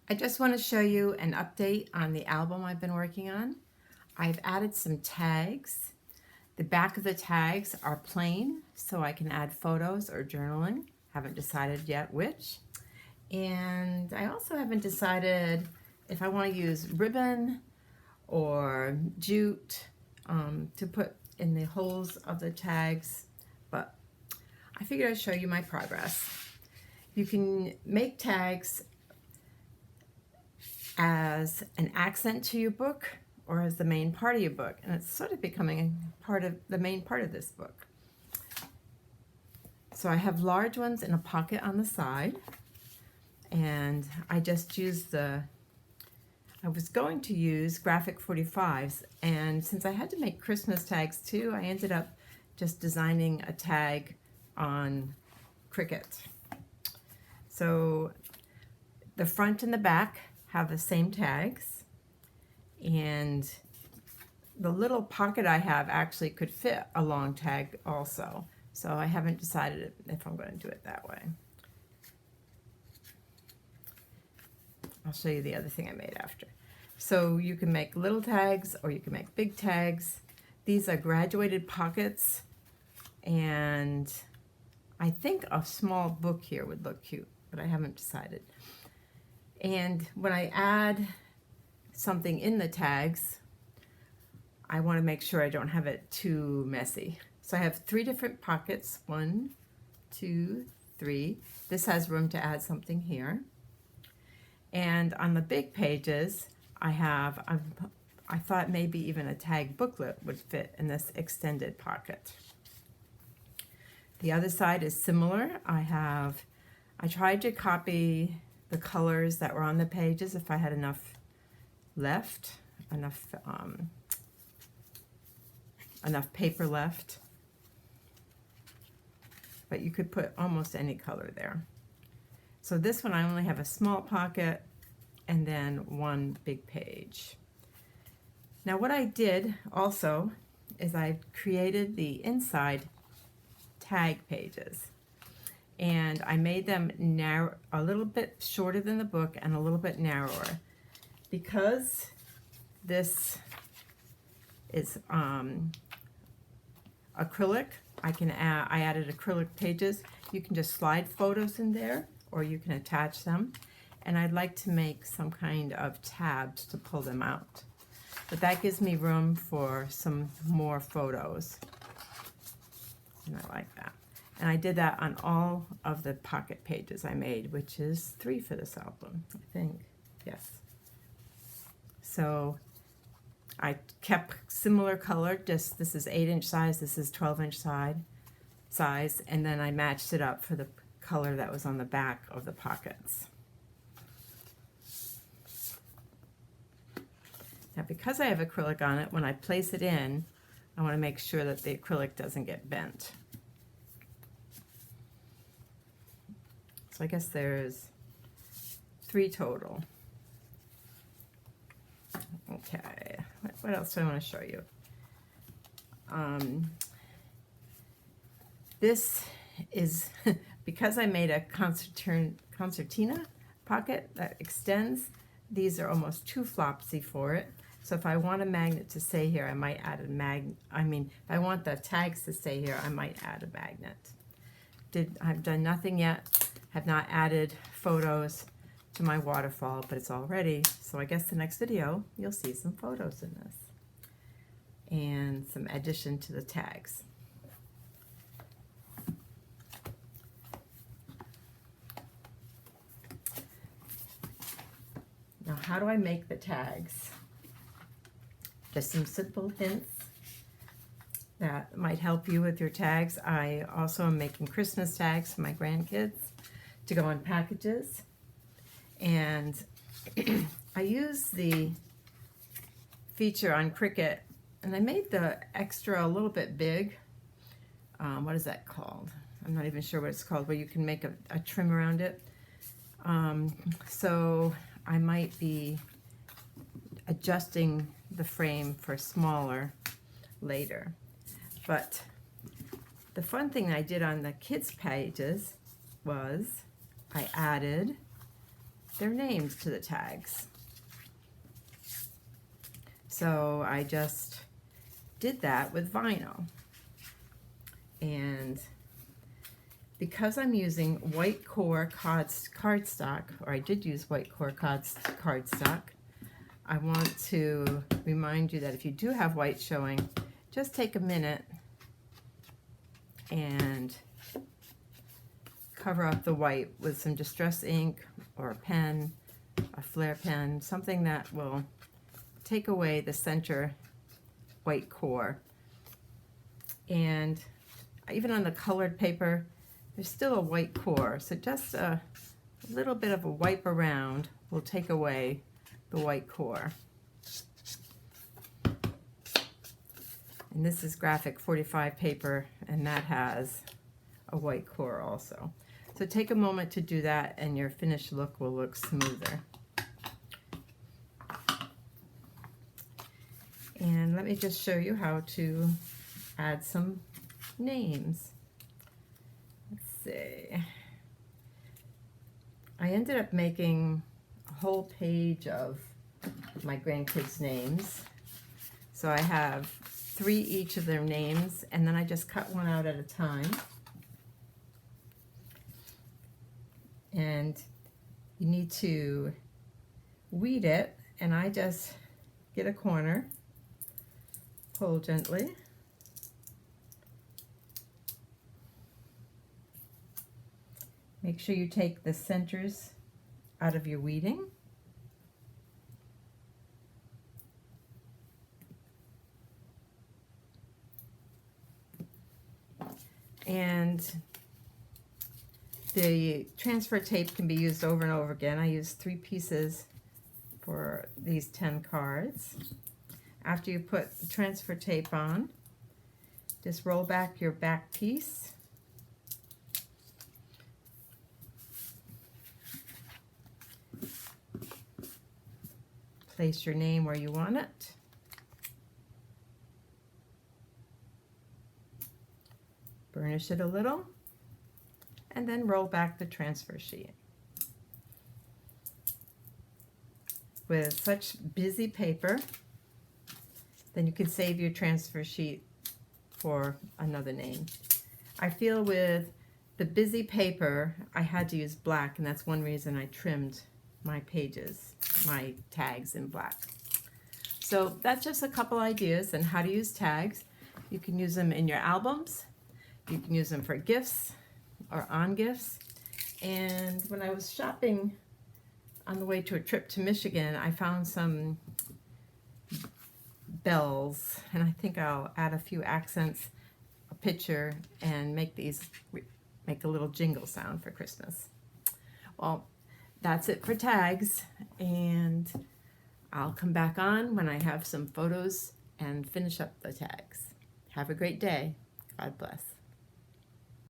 I just want to show you an update on the album I've been working on. I've added some tags. The back of the tags are plain, so I can add photos or journaling. Haven't decided yet which. And I also haven't decided if I want to use ribbon or jute to put in the holes of the tags, but I figured I'd show you my progress. You can make tags as an accent to your book or as the main part of your book, and it's sort of becoming part of the main part of this book. So I have large ones in a pocket on the side, and I just used I was going to use graphic 45s, and since I had to make Christmas tags too, I ended up just designing a tag on Cricut. So the front and the back have the same tags, and the little pocket I have actually could fit a long tag also, so I haven't decided if I'm going to do it that way. I'll show you the other thing I made after. So you can make little tags or you can make big tags. These are graduated pockets, and I think a small book here would look cute, but I haven't decided. And when I add something in the tags, I want to make sure I don't have it too messy. So I have 3 different pockets, 1, 2, 3. This has room to add something here. And on the big pages, I thought maybe even a tag booklet would fit in this extended pocket. The other side is similar. I tried to copy the colors that were on the pages if I had enough left, enough paper left. But you could put almost any color there. So this one I only have a small pocket and then 1 big page. Now what I did also is I created the inside tag pages, and I made them narrow, a little bit shorter than the book and a little bit narrower. Because this is acrylic, I added acrylic pages. You can just slide photos in there, or you can attach them. And I'd like to make some kind of tabs to pull them out. But that gives me room for some more photos. And I like that. And I did that on all of the pocket pages I made, which is 3 for this album, I think. Yes. So I kept similar color, just this is 8-inch size, this is 12-inch size, and then I matched it up for the color that was on the back of the pockets. Now because I have acrylic on it, when I place it in, I want to make sure that the acrylic doesn't get bent. So I guess there's 3 total. Okay, what else do I want to show you? This is, because I made a concertina pocket that extends, these are almost too flopsy for it. So if I want a magnet to stay here, I might add a if I want the tags to stay here, I might add a magnet. I've done nothing yet, have not added photos to my waterfall, but it's all ready. So I guess the next video, you'll see some photos in this and some addition to the tags. Now, how do I make the tags? Just some simple hints that might help you with your tags. I also am making Christmas tags for my grandkids to go on packages. And I use the feature on Cricut, and I made the extra a little bit big. What is that called? I'm not even sure what it's called, where you can make a trim around it. So I might be adjusting the frame for smaller later. But the fun thing I did on the kids' pages was I added their names to the tags. So I just did that with vinyl. And because I'm using white core cardstock, or I did use white core cardstock, I want to remind you that if you do have white showing, just take a minute and cover up the white with some distress ink or a pen, a flare pen, something that will take away the center white core. And even on the colored paper, there's still a white core, so just a little bit of a wipe around will take away the white core. And this is graphic 45 paper, and that has a white core also. So take a moment to do that, and your finished look will look smoother. And let me just show you how to add some names. Let's see. I ended up making a whole page of my grandkids' names. So I have 3 each of their names, and then I just cut one out at a time. And you need to weed it, and I just get a corner, pull gently, make sure you take the centers out of your weeding. And the transfer tape can be used over and over again. I used 3 pieces for these 10 cards. After you put the transfer tape on, just roll back your back piece. Place your name where you want it. Burnish it a little, and then roll back the transfer sheet. With such busy paper, then you can save your transfer sheet for another name. I feel with the busy paper, I had to use black, and that's one reason I trimmed my pages, my tags in black. So that's just a couple ideas on how to use tags. You can use them in your albums. You can use them for gifts or on gifts. And when I was shopping on the way to a trip to Michigan, I found some bells, and I think I'll add a few accents, a picture, and make a little jingle sound for Christmas. Well, that's it for tags, and I'll come back on when I have some photos and finish up the tags. Have a great day. God bless.